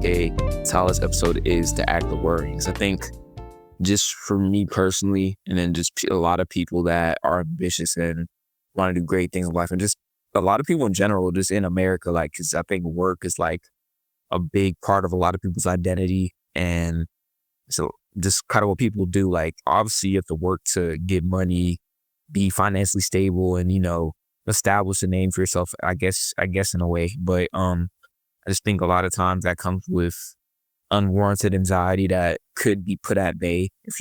a title this episode is The Act of Worrying. Because I think just for me personally, and then just a lot of people that are ambitious and want to do great things in life, and just a lot of people in general, just in America, like, because I think work is like a big part of a lot of people's identity. And so just kind of what people do, like, obviously you have to work to get money, be financially stable, and, establish a name for yourself, I guess in a way. But I just think a lot of times that comes with unwarranted anxiety that could be put at bay if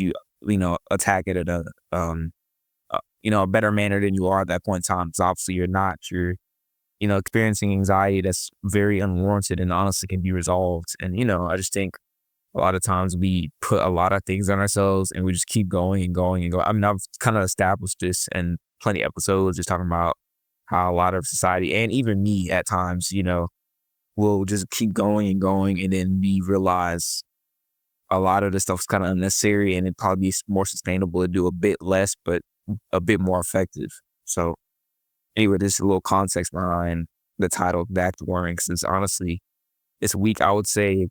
attack it at a better manner than you are at that point in time. Because obviously you're experiencing anxiety that's very unwarranted and honestly can be resolved. And I just think a lot of times we put a lot of things on ourselves and we just keep going and going and going. I mean, I've kind of established this in plenty of episodes, just talking about how a lot of society and even me at times, will just keep going and going, and then we realize a lot of the stuff is kind of unnecessary and it'd probably be more sustainable to do a bit less, but a bit more effective. So anyway, there's a little context behind the title, The Act of Worrying, since honestly, this week I would say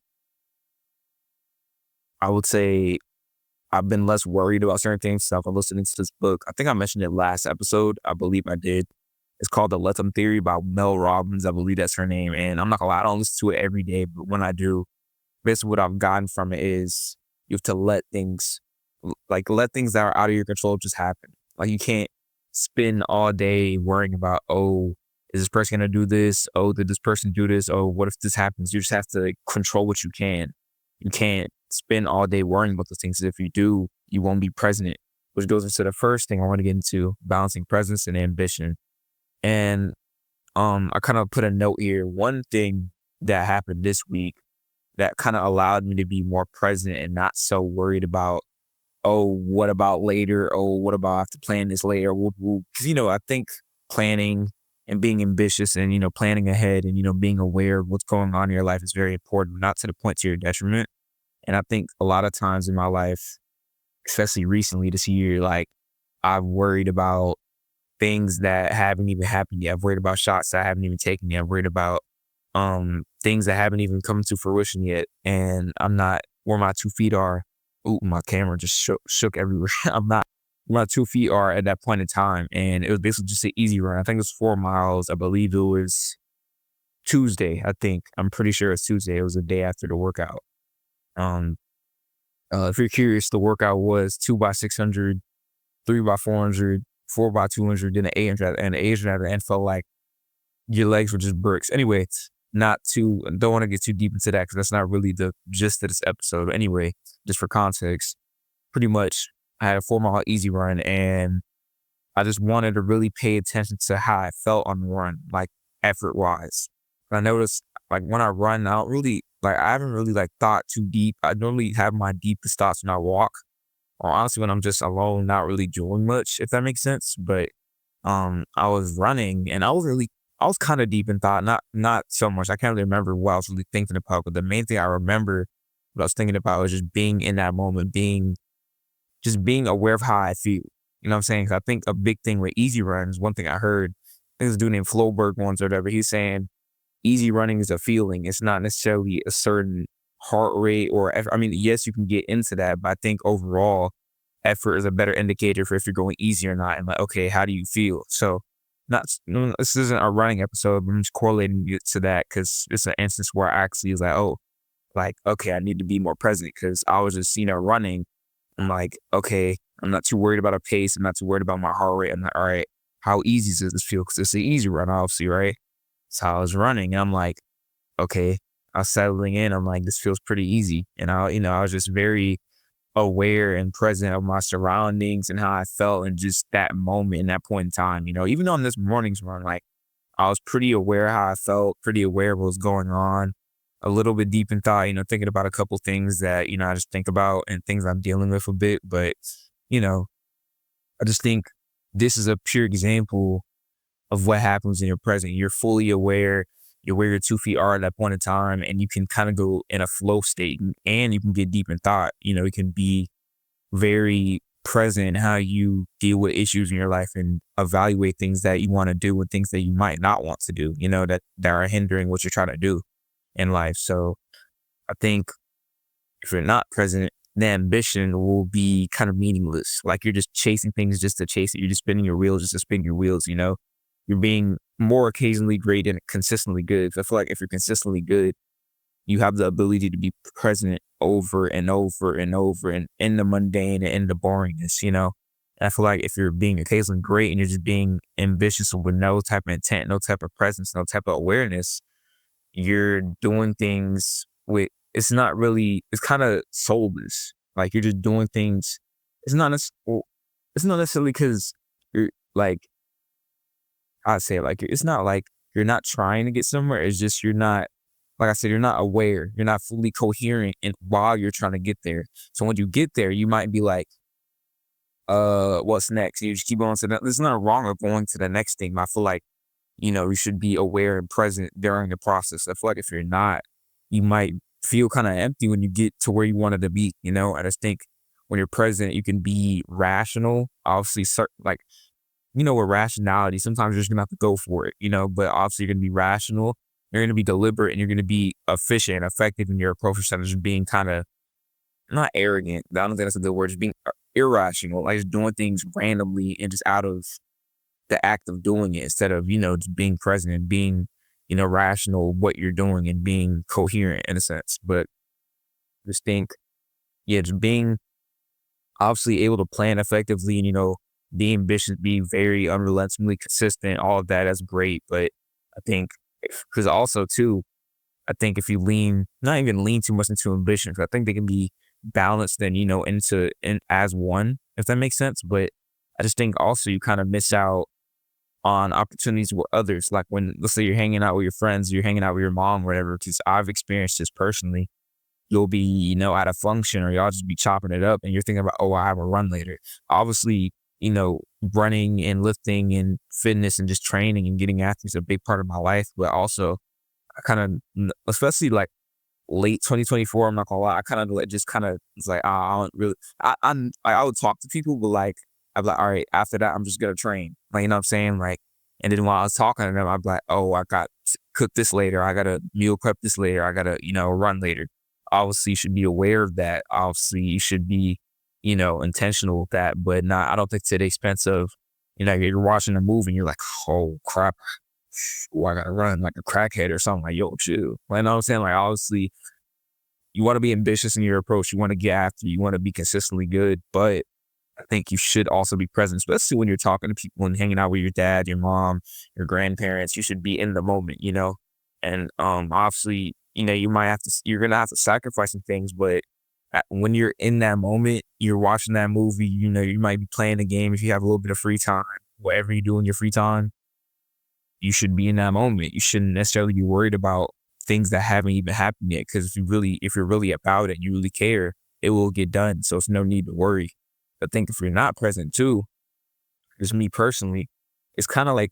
I've been less worried about certain things. So I've been listening to this book. I think I mentioned it last episode. I believe I did. It's called The Let Them Theory by Mel Robbins. I believe that's her name. And I'm not gonna lie, I don't listen to it every day, but when I do, basically what I've gotten from it is you have to let things that are out of your control just happen. Like, you can't spend all day worrying about, oh, is this person gonna do this? Oh, did this person do this? Oh, what if this happens? You just have to control what you can. You can't spend all day worrying about those things. If you do, you won't be present, which goes into the first thing I want to get into, balancing presence and ambition. And I kind of put a note here. One thing that happened this week that kind of allowed me to be more present and not so worried about, oh, what about later? Oh, what about I have to plan this later? Because, I think planning and being ambitious and, planning ahead and, being aware of what's going on in your life is very important, not to the point to your detriment. And I think a lot of times in my life, especially recently this year, like, I've worried about things that haven't even happened yet. I've worried about shots that I haven't even taken yet. I've worried about things that haven't even come to fruition yet. And I'm not where my 2 feet are. Ooh, my camera just shook everywhere. I'm not where my 2 feet are at that point in time. And it was basically just an easy run. I think it was 4 miles. I believe it was Tuesday. I'm pretty sure it's Tuesday. It was the day after the workout. If you're curious, the workout was 2x600, 3x400, 4x200, then an 800, and the 800 at the end felt like your legs were just bricks. Anyway, don't want to get too deep into that because that's not really the gist of this episode. But anyway, just for context, pretty much I had a 4-mile easy run and I just wanted to really pay attention to how I felt on the run, like effort wise. I noticed, like, when I run, I haven't really thought too deep. I normally have my deepest thoughts when I walk, or honestly when I'm just alone, not really doing much, if that makes sense. But I was running and I was kind of deep in thought, not so much. I can't really remember what I was really thinking about, but the main thing I remember what I was thinking about was just being in that moment, being aware of how I feel. You know what I'm saying? 'Cause I think a big thing with easy runs, one thing I heard, I think this dude named Floberg once or whatever, he's saying easy running is a feeling. It's not necessarily a certain heart rate or effort. I mean, yes, you can get into that, but I think overall effort is a better indicator for if you're going easy or not. And like, okay, how do you feel? So this isn't a running episode, but I'm just correlating it to that because it's an instance where I actually was like, oh, like, okay, I need to be more present because I was just, running. I'm like, okay, I'm not too worried about a pace. I'm not too worried about my heart rate. I'm like, all right, how easy does this feel? Because it's an easy run, obviously, right? So I was running and I'm like, okay, I was settling in. I'm like, this feels pretty easy. And I was just very aware and present of my surroundings and how I felt in just that moment in that point in time. Even on this morning's run, like, I was pretty aware how I felt, pretty aware of what was going on, a little bit deep in thought, thinking about a couple things that, I just think about and things I'm dealing with a bit. But, I just think this is a pure example of what happens in your present. You're fully aware. You're where your 2 feet are at that point in time, and you can kind of go in a flow state and you can get deep in thought. You can be very present in how you deal with issues in your life and evaluate things that you want to do and things that you might not want to do, that are hindering what you're trying to do in life. So I think if you're not present, the ambition will be kind of meaningless. Like you're just chasing things just to chase it. You're just spinning your wheels just to spin your wheels, you know? You're being more occasionally great and consistently good. I feel like if you're consistently good, you have the ability to be present over and over and over and in the mundane and in the boringness, you know? And I feel like if you're being occasionally great and you're just being ambitious with no type of intent, no type of presence, no type of awareness, you're doing things with it's not really it's kind of soulless. Like you're just doing things. It's not necessarily it's not necessarily because you're like I say it like it's not like you're not trying to get somewhere. It's just you're not like I said, you're not aware. You're not fully coherent and while you're trying to get there. So when you get there, you might be like, what's next? You just keep going to that. There's nothing wrong with going to the next thing. But I feel like you should be aware and present during the process. I feel like if you're not, you might feel kind of empty when you get to where you wanted to be, you know? I just think when you're present, you can be rational. Obviously, like, with rationality, sometimes you're just gonna have to go for it, but obviously you're gonna be rational, you're gonna be deliberate, and you're gonna be efficient and effective in your approach instead of just being kind of not arrogant. I don't think that's a good word, just being irrational, like just doing things randomly and just out of the act of doing it instead of, just being present and being, rational what you're doing and being coherent in a sense. But just think, yeah, just being obviously able to plan effectively and, be ambitious, be very unrelentingly consistent, all of that, that's great. But I think, because also too, I think if you not even lean too much into ambition, 'cause I think they can be balanced and, in as one, if that makes sense. But I just think also you kind of miss out on opportunities with others. Like when, let's say you're hanging out with your friends, you're hanging out with your mom, whatever, because I've experienced this personally. You'll be, at a function or y'all just be chopping it up and you're thinking about, oh, I have a run later. Obviously, running and lifting and fitness and just training and getting after is a big part of my life. But also, I kind of, especially like late 2024, I'm not gonna lie, I kind of like just kind of was like, I don't really, I would talk to people, but like, I'm like, all right, after that, I'm just gonna train. Like, you know what I'm saying? Like, and then while I was talking to them, I'm like, oh, I got to cook this later. I gotta meal prep this later. I gotta, run later. Obviously, you should be aware of that. Obviously, you should be, intentional with that, but not, I don't think to the expense of, you're watching a movie and you're like, oh crap, oh, I gotta run like a crackhead or something. Like, yo, chill. Like, you know what I'm saying? Like, obviously, you want to be ambitious in your approach. You want to get after, you want to be consistently good, but I think you should also be present, especially when you're talking to people and hanging out with your dad, your mom, your grandparents. You should be in the moment, and obviously, you're gonna have to sacrifice some things, but when you're in that moment, you're watching that movie, you might be playing a game if you have a little bit of free time, whatever you do in your free time, you should be in that moment. You shouldn't necessarily be worried about things that haven't even happened yet. Because if you're really about it, you really care, it will get done. So it's no need to worry. I think if you're not present too, just me personally, it's kind of like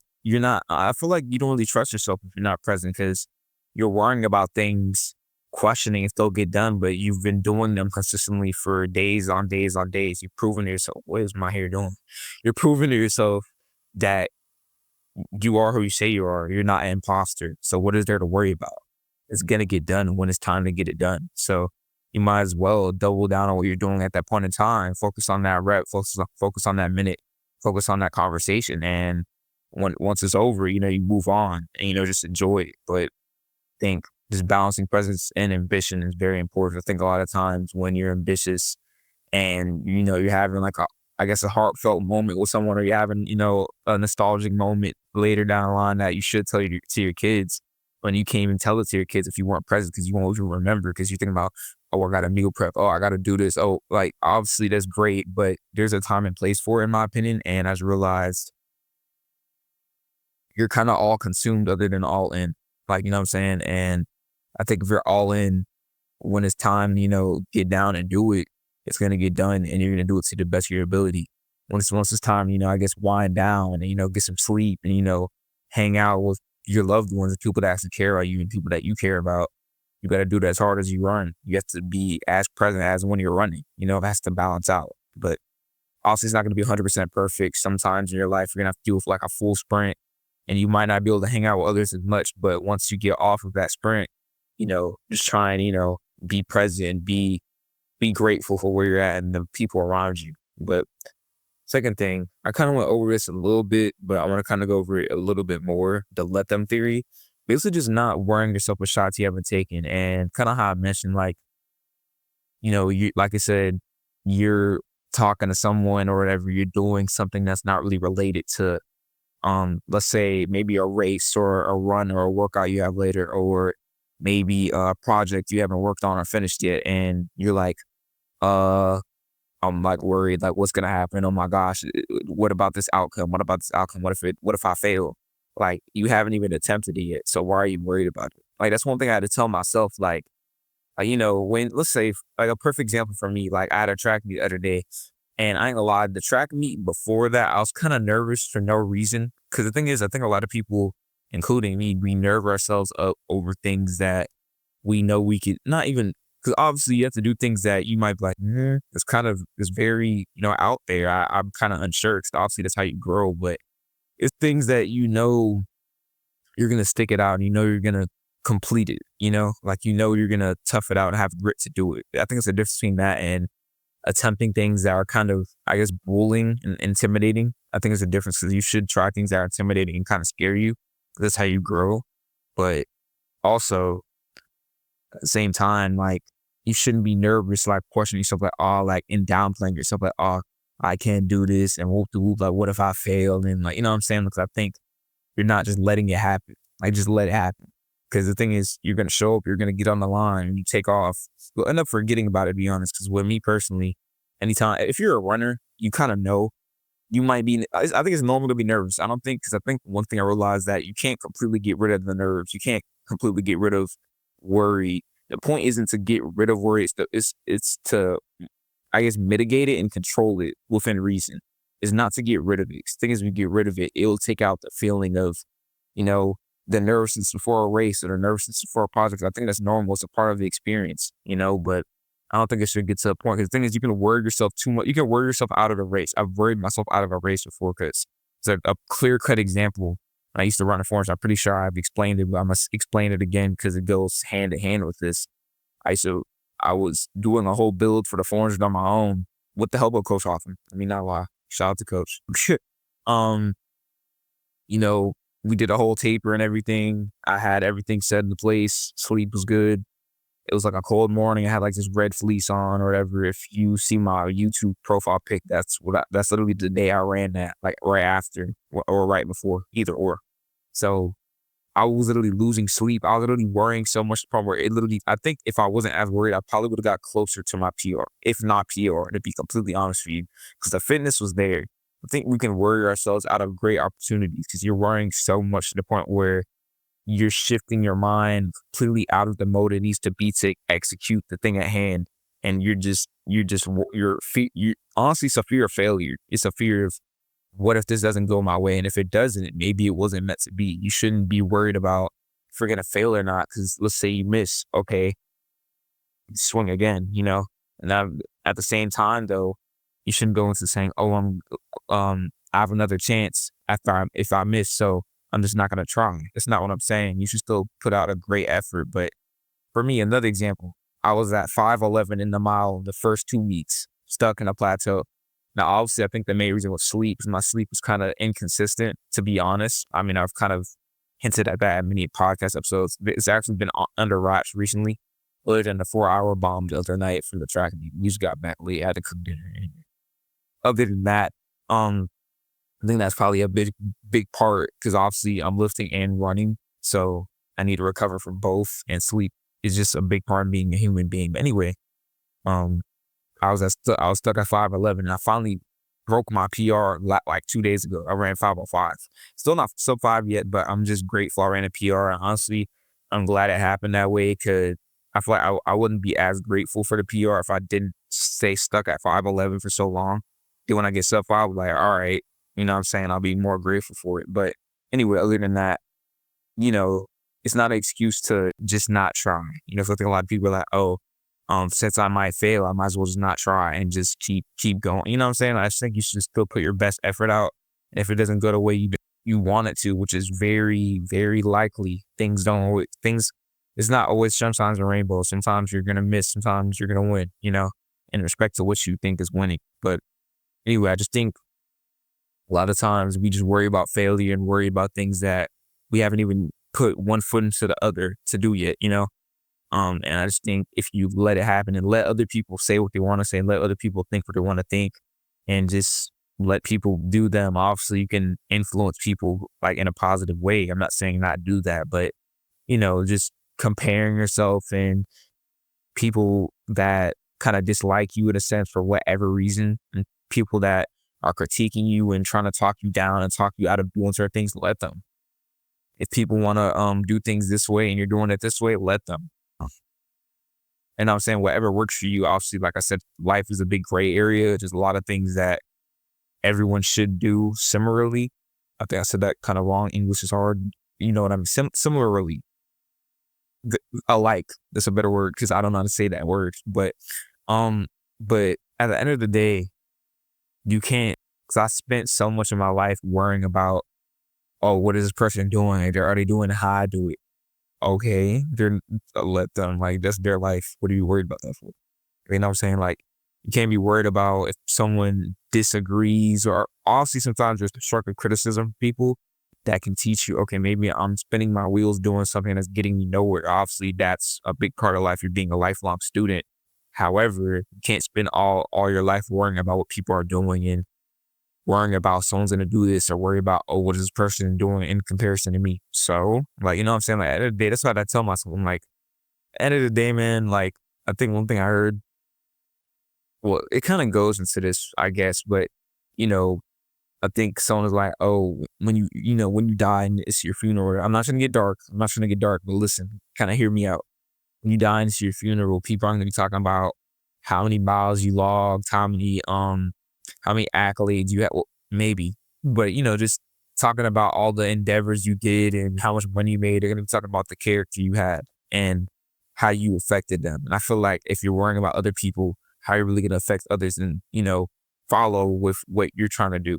I feel like you don't really trust yourself if you're not present because you're worrying about things, questioning if they'll get done, but you've been doing them consistently for days on days on days. You've proven to yourself, what is my hair doing? You're proving to yourself that you are who you say you are. You're not an imposter. So what is there to worry about? It's going to get done when it's time to get it done. So you might as well double down on what you're doing at that point in time. Focus on that rep, focus on that minute, focus on that conversation. And once it's over, you move on and, just enjoy it. But I think just balancing presence and ambition is very important. I think a lot of times when you're ambitious and, you're having like a heartfelt moment with someone, or you're having, a nostalgic moment later down the line that you should tell to your kids, when you can't even tell it to your kids if you weren't present because you won't even remember because you're thinking about, oh, I got to meal prep. Oh, I got to do this. Oh, like obviously that's great, but there's a time and place for it, in my opinion. And I just realized you're kind of all consumed other than all in. Like, you know what I'm saying? And I think if you're all in when it's time, get down and do it, it's going to get done and you're going to do it to the best of your ability. Once it's time, I guess wind down and, get some sleep and, hang out with your loved ones and people that actually care about you and people that you care about. You got to do that as hard as you run. You have to be as present as when you're running, it has to balance out. But obviously it's not going to be 100% perfect. Sometimes in your life, you're going to have to do like a full sprint and you might not be able to hang out with others as much. But once you get off of that sprint, just try and, be present, be grateful for where you're at and the people around you. But second thing, I kind of went over this a little bit, but I want to kind of go over it a little bit more. The let them theory, basically just not worrying yourself with shots you haven't taken, and kind of how I mentioned, like, you like I said, you're talking to someone or whatever, you're doing something that's not really related to let's say maybe a race or a run or a workout you have later, or maybe a project you haven't worked on or finished yet, and you're like, uh I'm like worried, like what's gonna happen? Oh my gosh, what about this outcome? What about this outcome? What if I fail? Like you haven't even attempted it yet, so why are you worried about it? Like that's one thing I had to tell myself. Like, when let's say like a perfect example for me, like I had a track meet the other day, and I ain't gonna lie, the track meet before that, I was kind of nervous for no reason. Because the thing is, I think a lot of people, including me, we nerve ourselves up over things that we know we could not even. Because obviously, you have to do things that you might be like, it's kind of it's very out there. I'm kind of unsure. Because obviously, that's how you grow. But it's things that you're gonna stick it out, and you're gonna complete it. Like you're gonna tough it out and have grit to do it. I think it's a difference between that and attempting things that are kind of, I guess, bullying and intimidating. I think there's a difference because you should try things that are intimidating and kind of scare you. That's how you grow. But also at the same time, like you shouldn't be nervous, like questioning yourself, like, oh, like and downplaying yourself, like, oh, I can't do this and whoop de whoop, like, what if I fail? And like, you know what I'm saying? Because I think you're not just letting it happen. Like, just let it happen. Because the thing is, you're going to show up, you're going to get on the line, and you take off. You'll end up forgetting about it, to be honest. Because with me personally, anytime, if you're a runner, you kind of know you might be, I think it's normal to be nervous. Because I think one thing I realized that you can't completely get rid of the nerves. You can't completely get rid of worry. The point isn't to get rid of worry. It's to, I guess, mitigate it and control it within reason. It's not to get rid of it. 'Cause the thing is, when you get rid of it, it'll take out the feeling of, you know, the nervousness before a race or the nervousness before a project. I think that's normal. It's a part of the experience, but I don't think it should get to a point. Because the thing is, you can worry yourself too much. You can worry yourself out of a race. I've worried myself out of a race before because it's a clear cut example. I used to run a forest. I'm pretty sure I've explained it, but I must explain it again because it goes hand in hand with this. I was doing a whole build for the 400 on my own with the help of Coach Hoffman. I mean, not lie. Shout out to Coach. um, you know, we did a whole taper and everything. I had everything set in place. Sleep was good. It was like a cold morning. I had like this red fleece on or whatever. If you see my YouTube profile pic, that's literally the day I ran that, like right after or right before, either or. So I was literally losing sleep. I was literally worrying so much to the point where I think if I wasn't as worried, I probably would have got closer to my PR, if not PR, to be completely honest with you, because the fitness was there. I think we can worry ourselves out of great opportunities because you're worrying so much to the point where you're shifting your mind completely out of the mode it needs to be to execute the thing at hand. And you honestly, it's a fear of failure. It's a fear of what if this doesn't go my way? And if it doesn't, maybe it wasn't meant to be. You shouldn't be worried about if you're going to fail or not. Cause let's say you miss, okay, swing again. And at the same time though, you shouldn't go into saying, oh, I have another chance if I miss. So I'm just not going to try. That's not what I'm saying. You should still put out a great effort. But for me, another example, I was at 5:11 in the mile the first 2 weeks, stuck in a plateau. Now, obviously, I think the main reason was sleep. 'Cause my sleep was kind of inconsistent, to be honest. I mean, I've kind of hinted at that in many podcast episodes. It's actually been under wraps recently, other than the 4-hour bomb the other night from the track meet. We just got back late. I had to cook dinner. Other than that, I think that's probably a big part because obviously I'm lifting and running. So I need to recover from both, and sleep is just a big part of being a human being. But anyway, um, I was stuck at 5:11 and I finally broke my PR like 2 days ago. I ran 5:05. Still not sub 5 yet, but I'm just grateful I ran a PR. And honestly, I'm glad it happened that way because I feel like I wouldn't be as grateful for the PR if I didn't stay stuck at 5:11 for so long. Then when I get sub 5, I'm like, all right, you know what I'm saying? I'll be more grateful for it. But anyway, other than that, you know, it's not an excuse to just not try. So I think a lot of people are like, oh, since I might fail, I might as well just not try and just keep going. You know what I'm saying? I just think you should still put your best effort out. And if it doesn't go the way you want it to, which is very, very likely, things it's not always sunshines and rainbows. Sometimes you're gonna miss, sometimes you're gonna win, in respect to what you think is winning. But anyway, I just think a lot of times we just worry about failure and worry about things that we haven't even put one foot into the other to do yet. And I just think if you let it happen and let other people say what they want to say, and let other people think what they want to think, and just let people do them, obviously you can influence people like in a positive way. I'm not saying not do that, but just comparing yourself and people that kind of dislike you in a sense for whatever reason, and people that are critiquing you and trying to talk you down and talk you out of doing certain things, let them. If people want to do things this way and you're doing it this way, let them. And I'm saying whatever works for you. Obviously, like I said, life is a big gray area. There's a lot of things that everyone should do similarly. I think I said that kind of wrong. English is hard. You know what I mean? Similarly, alike. That's a better word because I don't know how to say that word. Um, but at the end of the day, you can't. Because I spent so much of my life worrying about, oh, what is this person doing? Are they doing how I do it? Okay, they're let them, like, that's their life. What are you worried about that for? You know what I'm saying? Like, you can't be worried about if someone disagrees, or obviously sometimes there's constructive criticism people that can teach you, okay, maybe I'm spinning my wheels doing something that's getting me nowhere. Obviously, that's a big part of life. You're being a lifelong student. However, you can't spend all your life worrying about what people are doing and worrying about someone's gonna do this, or worry about, oh, what is this person doing in comparison to me? So, like, you know what I'm saying? Like, at the end of the day, that's what I tell myself. I'm like, at the end of the day, man, like, I think one thing I heard, well, it kind of goes into this, I guess, but, you know, I think someone was like, oh, when you die and it's your funeral, I'm not trying to get dark. I'm not trying to get dark, but listen, kind of hear me out. When you die and it's your funeral, people are going to be talking about how many miles you logged, how many accolades you had. Well, maybe, but just talking about all the endeavors you did and how much money you made. They're going to be talking about the character you had and how you affected them. And I feel like if you're worrying about other people, how you're really going to affect others, and follow with what you're trying to do.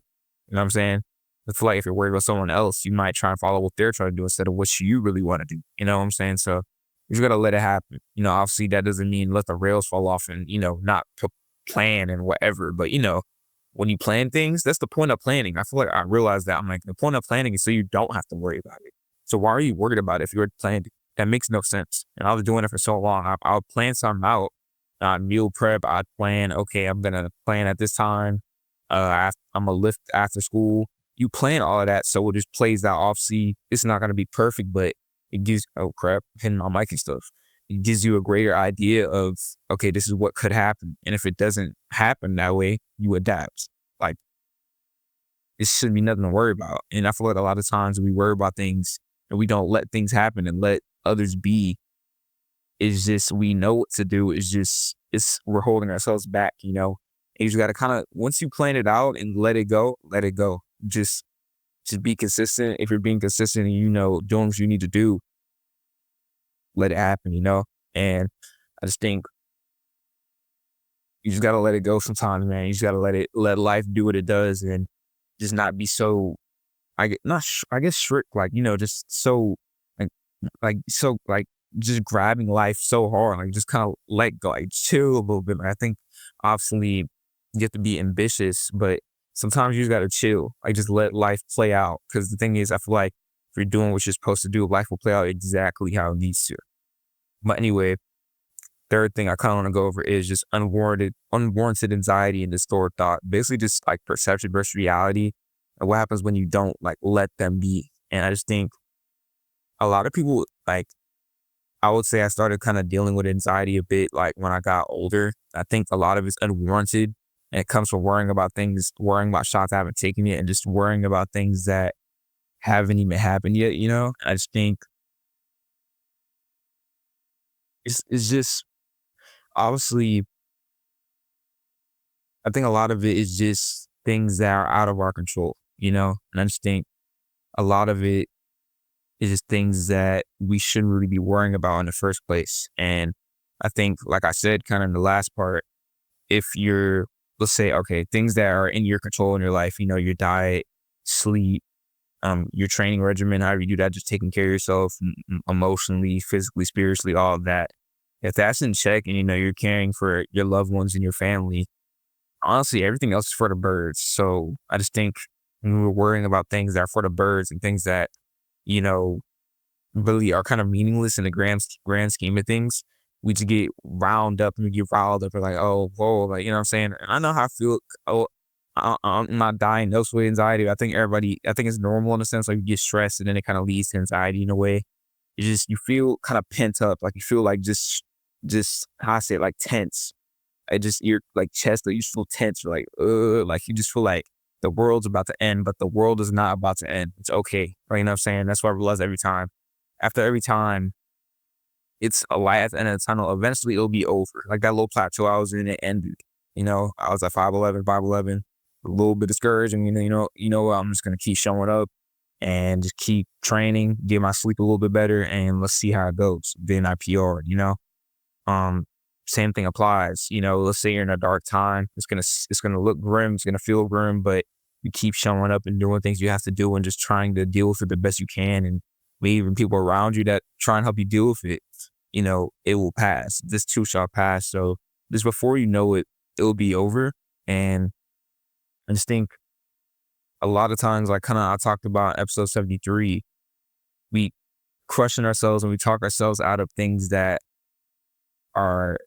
You know what I'm saying? I feel like if you're worried about someone else, you might try and follow what they're trying to do instead of what you really want to do. You know what I'm saying? So you just got to let it happen. Obviously that doesn't mean let the rails fall off and, not plan and whatever. But, when you plan things, that's the point of planning. I feel like I realized that. I'm like, the point of planning is so you don't have to worry about it. So why are you worried about it if you're planned? That makes no sense. And I was doing it for so long. I'll plan something out. Meal prep. I'd plan, okay, I'm going to plan at this time. I'm going to lift after school. You plan all of that. So it just plays out. Obviously, it's not going to be perfect, but it gives, oh crap, hitting my mic and stuff. It gives you a greater idea of, okay, this is what could happen. And if it doesn't happen that way, you adapt. Like, it shouldn't be nothing to worry about. And I feel like a lot of times we worry about things and we don't let things happen and let others be. It's just, we know what to do. We're holding ourselves back, And you just got to kind of, once you plan it out and let it go, let it go. Just be consistent. If you're being consistent and, doing what you need to do, let it happen, And I just think you just gotta let it go sometimes, man. You just gotta let life do what it does, and just not be so, I guess strict, like, just so, like just grabbing life so hard, like just kind of let go, like chill a little bit. Like, I think obviously you have to be ambitious, but sometimes you just gotta chill, like just let life play out. Because the thing is, I feel like if you're doing what you're supposed to do, life will play out exactly how it needs to. But anyway, third thing I kind of want to go over is just unwarranted anxiety and distorted thought. Basically, just like perception versus reality, and what happens when you don't like let them be. And I just think a lot of people, like, I would say I started kind of dealing with anxiety a bit like when I got older. I think a lot of it's unwarranted, and it comes from worrying about things, worrying about shots I haven't taken yet, and just worrying about things that haven't even happened yet. I just think it's just, obviously, I think a lot of it is just things that are out of our control. And I just think a lot of it is just things that we shouldn't really be worrying about in the first place. And I think, like I said, kind of in the last part, if let's say, okay, things that are in your control in your life, your diet, sleep, your training regimen, however you do that, just taking care of yourself emotionally, physically, spiritually, all of that. If that's in check and, you're caring for your loved ones and your family, honestly, everything else is for the birds. So I just think when we're worrying about things that are for the birds and things that, you know, really are kind of meaningless in the grand scheme of things, we just get wound up and we get riled up. We're like, oh, whoa, like, you know what I'm saying? And I know how I feel. Oh, I'm not diagnosed with anxiety. I think it's normal in a sense. Like you get stressed and then it kind of leads to anxiety in a way. You feel kind of pent up. Like you feel like just how I say it, like tense. I just, your like chest, like you just feel tense. You're like you just feel like the world's about to end, but the world is not about to end. It's okay. Right? You know what I'm saying? That's why I realize after every time, it's a light at the end of the tunnel. Eventually, it'll be over. Like that little plateau I was in, it ended. I was at 5'11", a little bit discouraged, and I'm just gonna keep showing up and just keep training, get my sleep a little bit better, and let's see how it goes. Then I PR. Um, Same thing applies. Let's say you're in a dark time. It's gonna look grim. It's gonna feel grim, but you keep showing up and doing things you have to do and just trying to deal with it the best you can. And even people around you that try and help you deal with it, it will pass. This too shall pass. So just before you know it, it'll be over. And I just think a lot of times, like kind of I talked about episode 73, we question ourselves and we talk ourselves out of things that are,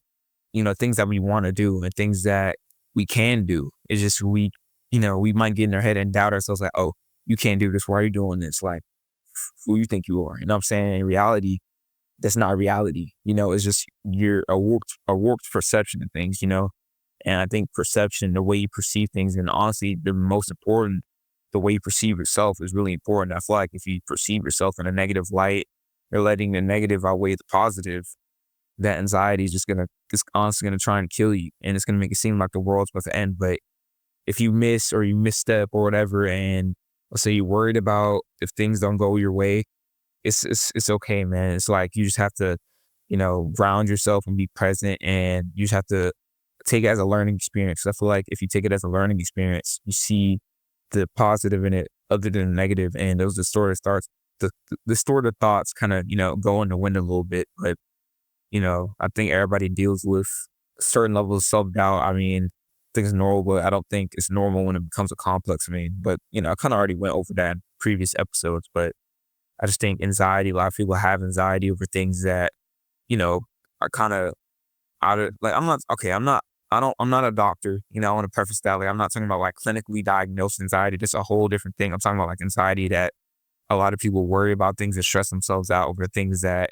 things that we want to do and things that we can do. It's just we might get in our head and doubt ourselves like, oh, you can't do this. Why are you doing this? Like, who you think you are? You know what I'm saying? In reality, that's not reality. It's just you're a warped perception of things. And I think perception, the way you perceive things, and honestly, the most important, the way you perceive yourself is really important. I feel like if you perceive yourself in a negative light, you're letting the negative outweigh the positive. That anxiety is it's honestly gonna try and kill you, and it's gonna make it seem like the world's about to end. But if you miss or you misstep or whatever, and let's say you're worried about if things don't go your way, it's okay, man. It's like you just have to, ground yourself and be present, and you just have to take it as a learning experience. I feel like if you take it as a learning experience, you see the positive in it other than the negative, and those distorted thoughts kind of, go in the wind a little bit. But, I think everybody deals with a certain level of self-doubt. I mean, I think it's normal, but I don't think it's normal when it becomes a complex. I mean, but, I kind of already went over that in previous episodes, but I just think anxiety, a lot of people have anxiety over things that, are kind of out of, like, I'm not a doctor. I want to preface that. Like, I'm not talking about like clinically diagnosed anxiety. That's a whole different thing. I'm talking about like anxiety that a lot of people worry about things and stress themselves out over things that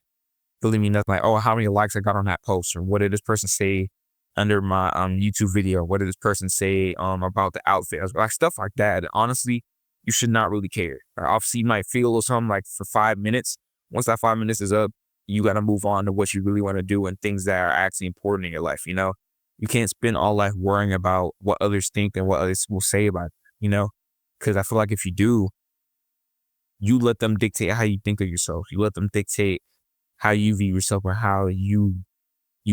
really mean nothing. Like, oh, how many likes I got on that post, or what did this person say under my YouTube video? What did this person say about the outfit? Like stuff like that. Honestly, you should not really care. Obviously, you might feel or something like for 5 minutes. Once that 5 minutes is up, you got to move on to what you really want to do and things that are actually important in your life. You can't spend all life worrying about what others think and what others will say about it, because I feel like if you do, you let them dictate how you think of yourself. You let them dictate how you view yourself or how you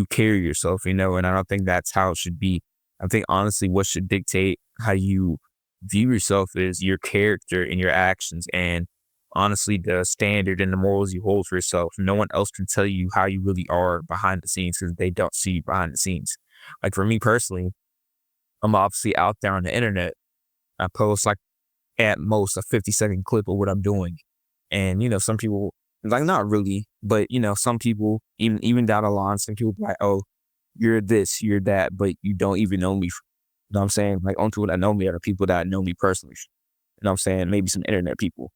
carry yourself, and I don't think that's how it should be. I think honestly, what should dictate how you view yourself is your character and your actions, and honestly, the standard and the morals you hold for yourself. No one else can tell you how you really are behind the scenes because they don't see you behind the scenes. Like for me personally, I'm obviously out there on the internet. I post like at most a 50-second clip of what I'm doing. And, some people, like not really, but, some people, even down the line, some people be like, oh, you're this, you're that, but you don't even know me. You know what I'm saying? Like only people that know me are the people that know me personally. You know what I'm saying? Maybe some internet people.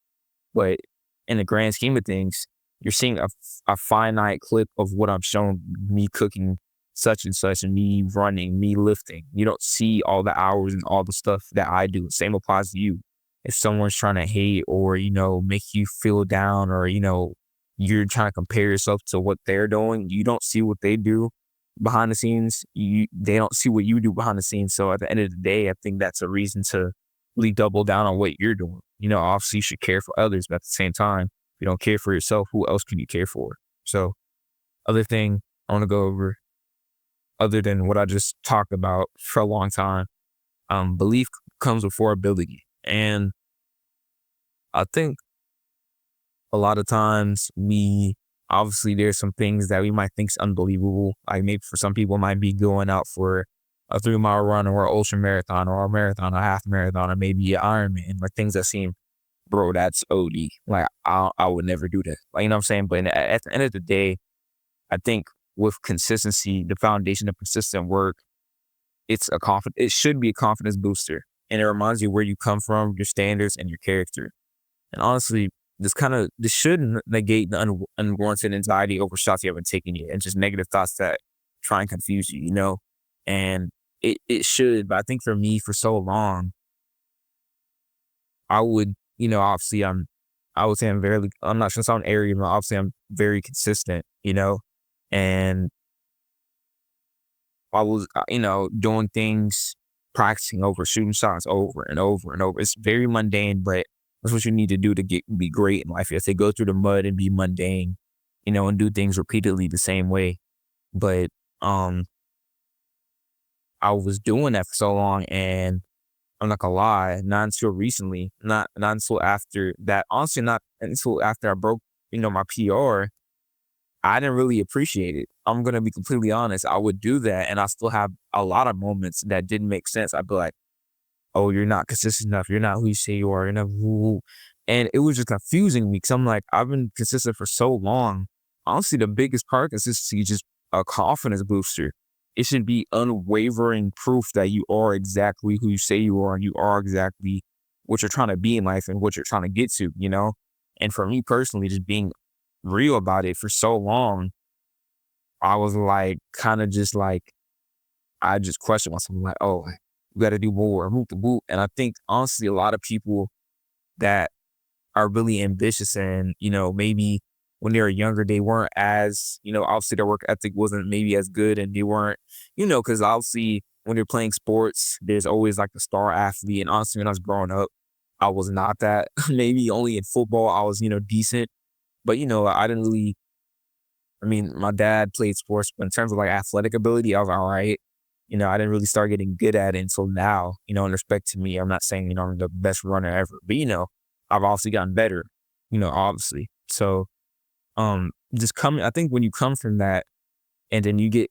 But in the grand scheme of things, you're seeing a finite clip of what I'm showing, me cooking such and such, and me running, me lifting. You don't see all the hours and all the stuff that I do. Same applies to you. If someone's trying to hate or, make you feel down, or, you're trying to compare yourself to what they're doing, you don't see what they do behind the scenes. They don't see what you do behind the scenes. So at the end of the day, I think that's a reason to really double down on what you're doing. Obviously you should care for others, but at the same time, if you don't care for yourself, who else can you care for? So other thing I want to go over, other than what I just talked about for a long time, belief comes before ability. And I think a lot of times obviously there's some things that we might think is unbelievable. Like maybe for some people it might be going out for a 3 mile run or an ultra marathon or a marathon, a half marathon, or maybe an Ironman, like things that seem, bro, that's OD. Like I would never do that. Like, you know what I'm saying? But at the end of the day, I think with consistency, the foundation of consistent work, it should be a confidence booster. And it reminds you where you come from, your standards, and your character. And honestly, this should negate the unwarranted anxiety over shots you haven't taken yet, and just negative thoughts that try and confuse you, you know? And it should, but I think for me, for so long, I would, obviously I would say I'm not sure sound arrogant, but obviously I'm very consistent, and I was, doing things, practicing over, shooting shots over and over and over. It's very mundane, but that's what you need to do to be great in life. If they go through the mud and be mundane, and do things repeatedly the same way. But um, I was doing that for so long, and I'm not gonna lie, not until recently, not until after that. Honestly, not until after I broke, my PR. I didn't really appreciate it. I'm gonna be completely honest. I would do that, and I still have a lot of moments that didn't make sense. I'd be like, "Oh, you're not consistent enough. You're not who you say you are. You're not who." And it was just confusing me because I'm like, I've been consistent for so long. Honestly, the biggest part of consistency is just a confidence booster. It should be unwavering proof that you are exactly who you say you are, and you are exactly what you're trying to be in life and what you're trying to get to. And for me personally, just being real about it for so long, I was like, kind of just like, I just questioned myself, like, oh, we got to do more, move the boot. And I think honestly, a lot of people that are really ambitious and, maybe when they were younger, they weren't as, obviously their work ethic wasn't maybe as good and they weren't, because obviously when you're playing sports, there's always like the star athlete. And honestly, when I was growing up, I was not that. Maybe only in football, I was, decent. But, I didn't really, I mean, my dad played sports, but in terms of like athletic ability, I was all right. I didn't really start getting good at it until now, in respect to me. I'm not saying, I'm the best runner ever, but, I've obviously gotten better, obviously. So, I think when you come from that and then you get,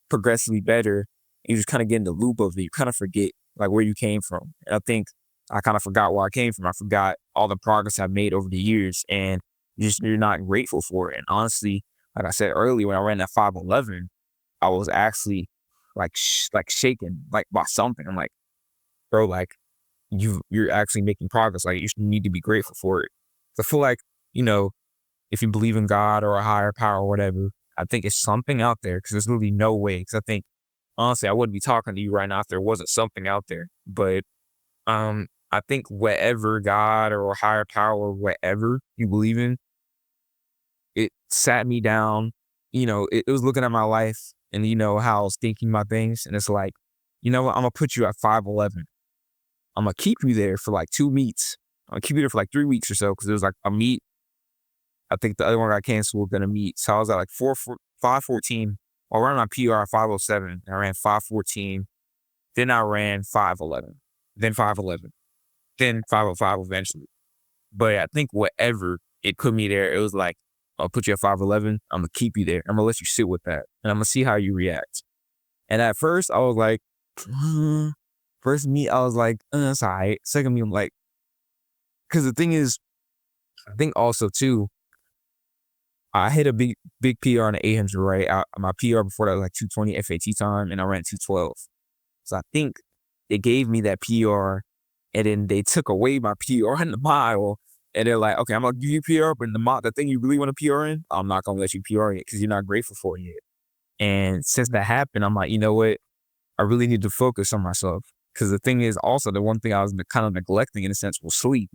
progressively better, you just kind of get in the loop of it. You kind of forget like where you came from. And I think I kind of forgot where I came from. I forgot all the progress I've made over the years, and you're not grateful for it. And honestly, like I said earlier, when I ran that 511, I was actually like shaken like by something. I'm like, bro, like you're actually making progress. Like you need to be grateful for it. So I feel like, you know, if you believe in God or a higher power or whatever, I think it's something out there because there's really no way. Because I think honestly, I wouldn't be talking to you right now if there wasn't something out there. But I think whatever God or higher power or whatever you believe in, it sat me down. It was looking at my life and how I was thinking about things, and it's like, you know what, I'm gonna put you at 5'11". I'm gonna keep you there for like 2 meets. I'm gonna keep you there for like 3 weeks or so because it was like a meet. I think the other one got canceled within a meet. So I was at like 514. I ran my PR 507. I ran 514. Then I ran 511. Then 511. Then 505 eventually. But I think whatever it put me there, it was like, I'll put you at 511. I'm gonna keep you there. I'm gonna let you sit with that. And I'm gonna see how you react. And at first I was like, first meet, I was like, it's all right. Second meet, I'm like, because the thing is, I think also too, I hit a big PR on the 800, right? My PR before that was like 220 FAT time, and I ran 212. So I think they gave me that PR, and then they took away my PR in the mile, and they're like, okay, I'm gonna give you PR, but in the thing you really want to PR in, I'm not gonna let you PR it because you're not grateful for it yet. And since that happened, I'm like, you know what? I really need to focus on myself because the thing is also the one thing I was kind of neglecting in a sense was sleep.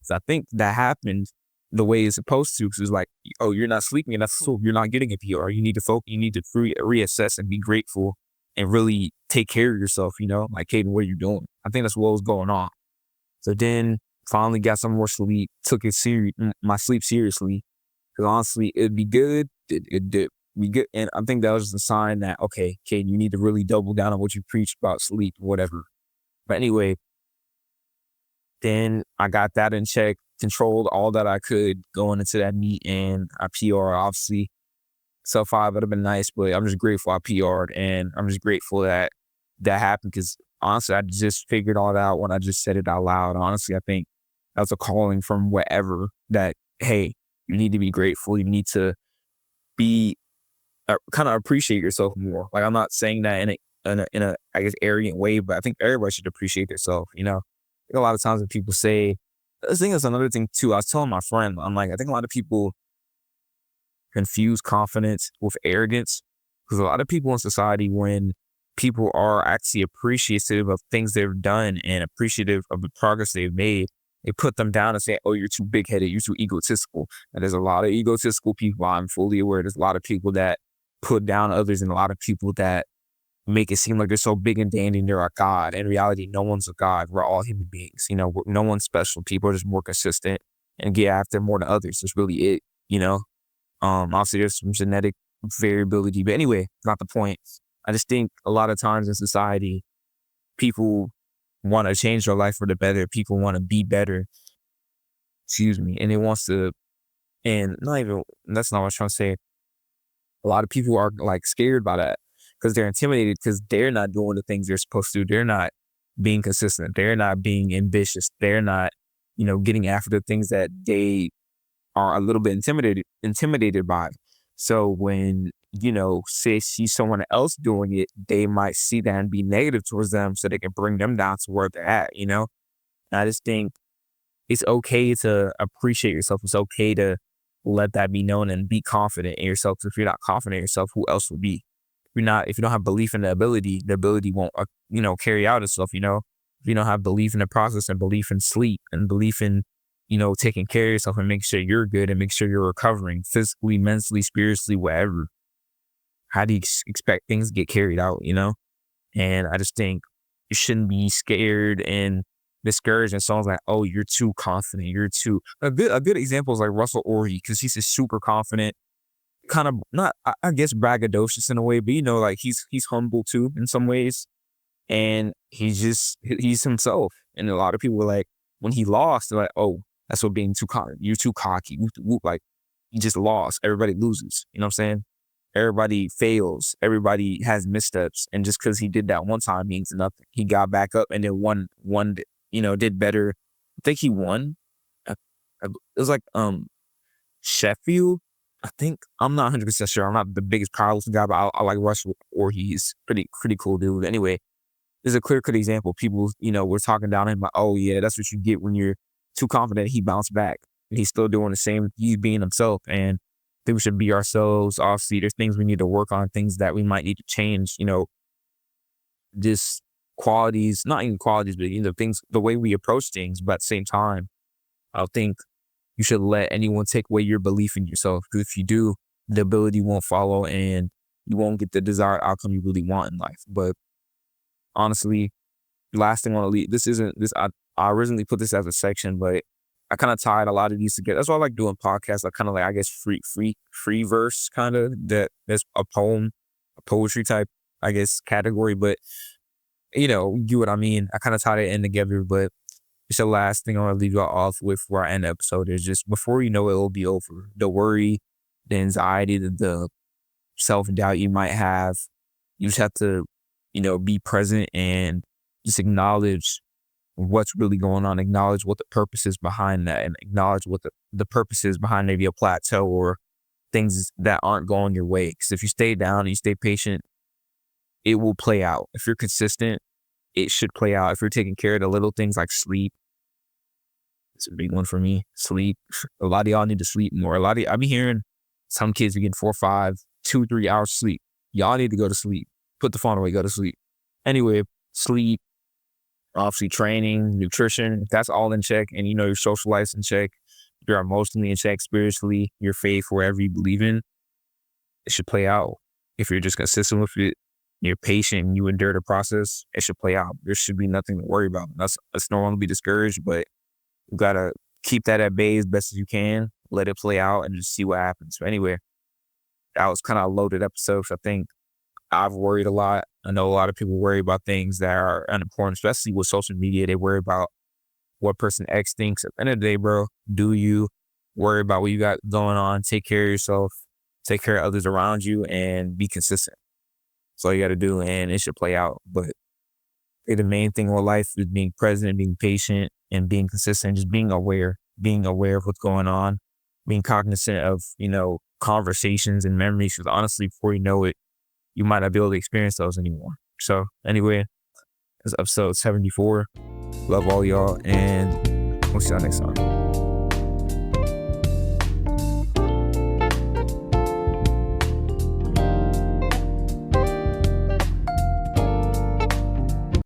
So I think that happened the way it's supposed to. Because it's like, oh, you're not sleeping enough, so you're not getting a PR. You need to focus. You need to reassess and be grateful and really take care of yourself. Like, Caden, what are you doing? I think that's what was going on. So then finally got some more sleep. Took my sleep seriously. Because honestly, it'd be good. It'd be good. And I think that was just a sign that, okay, Caden, you need to really double down on what you preach about sleep, whatever. But anyway, Then I got that in check, controlled all that I could going into that meet, and I PR obviously. So 5 would have been nice, but I'm just grateful I PR'd, and I'm just grateful that that happened because honestly, I just figured all that out when I just said it out loud. Honestly, I think that was a calling from whatever that, hey, you need to be grateful. You need to be kind of appreciate yourself more. Like, I'm not saying that in a I guess arrogant way, but I think everybody should appreciate themselves. I think a lot of times when people say, I think that's another thing too. I was telling my friend, I'm like, I think a lot of people confuse confidence with arrogance because a lot of people in society, when people are actually appreciative of things they've done and appreciative of the progress they've made, they put them down and say, oh, you're too big headed, you're too egotistical. And there's a lot of egotistical people. I'm fully aware there's a lot of people that put down others and a lot of people that make it seem like they're so big and dandy and they're a god. In reality, no one's a god. We're all human beings. No one's special. People are just more consistent and get after more than others. That's really it. Obviously there's some genetic variability, but anyway, not the point. I just think a lot of times in society, people want to change their life for the better. People want to be better. Excuse me. And it wants to, and not even, that's not what I was trying to say. A lot of people are like scared by that because they're intimidated because they're not doing the things they're supposed to do. They're not being consistent. They're not being ambitious. They're not, getting after the things that they are a little bit intimidated by. So when, say see someone else doing it, they might see that and be negative towards them so they can bring them down to where they're at. And I just think it's okay to appreciate yourself. It's okay to let that be known and be confident in yourself. 'Cause if you're not confident in yourself, who else would be? If you don't have belief in the ability won't, carry out itself. If you don't have belief in the process and belief in sleep and belief in, taking care of yourself and make sure you're good and make sure you're recovering physically, mentally, spiritually, whatever. How do you expect things to get carried out? And I just think you shouldn't be scared and discouraged. And someone's like, oh, you're too confident. You're too, a good example is like Russell Orhey, because he's just super confident, kind of not, I guess, braggadocious in a way, but like he's humble too in some ways. And he's himself. And a lot of people were like, when he lost, they're like, oh, that's what being too confident. You're too cocky. Whoop, whoop. Like, he just lost. Everybody loses. You know what I'm saying? Everybody fails. Everybody has missteps. And just because he did that one time means nothing. He got back up and then did better. I think he won. It was like Sheffield. I think, I'm not 100% sure. I'm not the biggest powerlifting guy, but I like Russell, or he's pretty cool dude. Anyway, there's a clear cut example. People, were talking down him like, oh yeah, that's what you get when you're too confident. He bounced back and he's still doing the same. He's being himself. And I think we should be ourselves. Obviously, there's things we need to work on, things that we might need to change, just qualities, not even qualities, but things, the way we approach things. But at the same time, I think you should let anyone take away your belief in yourself. Because if you do, the ability won't follow and you won't get the desired outcome you really want in life. But honestly, last thing I want to leave, this isn't this. I originally put this as a section, but I kind of tied a lot of these together. That's why I like doing podcasts. I kind of like, I guess, free verse kind of, that there's a poem, a poetry type, I guess, category. But you get what I mean. I kind of tied it in together. But it's the last thing I want to leave you all off with before I end the episode is just, before you know it will be over. The worry, the anxiety, the self doubt you might have, you just have to, be present and just acknowledge what's really going on, acknowledge what the purpose is behind that, and acknowledge what the purpose is behind maybe a plateau or things that aren't going your way. Because if you stay down and you stay patient, it will play out. If you're consistent, it should play out. If you're taking care of the little things like sleep, it's a big one for me. Sleep. A lot of y'all need to sleep more. I be hearing some kids are getting 4, 5, 2, 3 hours sleep. Y'all need to go to sleep. Put the phone away, go to sleep. Anyway, sleep, obviously training, nutrition, if that's all in check, and your social life's in check, you're emotionally in check, spiritually, your faith, wherever you believe in, it should play out. If you're just consistent with it, you're patient, and you endure the process, it should play out. There should be nothing to worry about. That's normal to be discouraged, but you gotta keep that at bay as best as you can, let it play out, and just see what happens. So anyway, that was kind of a loaded episode. So I think I've worried a lot. I know a lot of people worry about things that are unimportant, especially with social media. They worry about what person X thinks. At the end of the day, bro, do you worry about what you got going on, take care of yourself, take care of others around you, and be consistent. That's all you got to do, and it should play out. But the main thing with life is being present, being patient, and being consistent, just being aware of what's going on, being cognizant of, conversations and memories. Because honestly, before you know it, you might not be able to experience those anymore. So anyway, that's episode 74. Love all y'all, and we'll see y'all next time.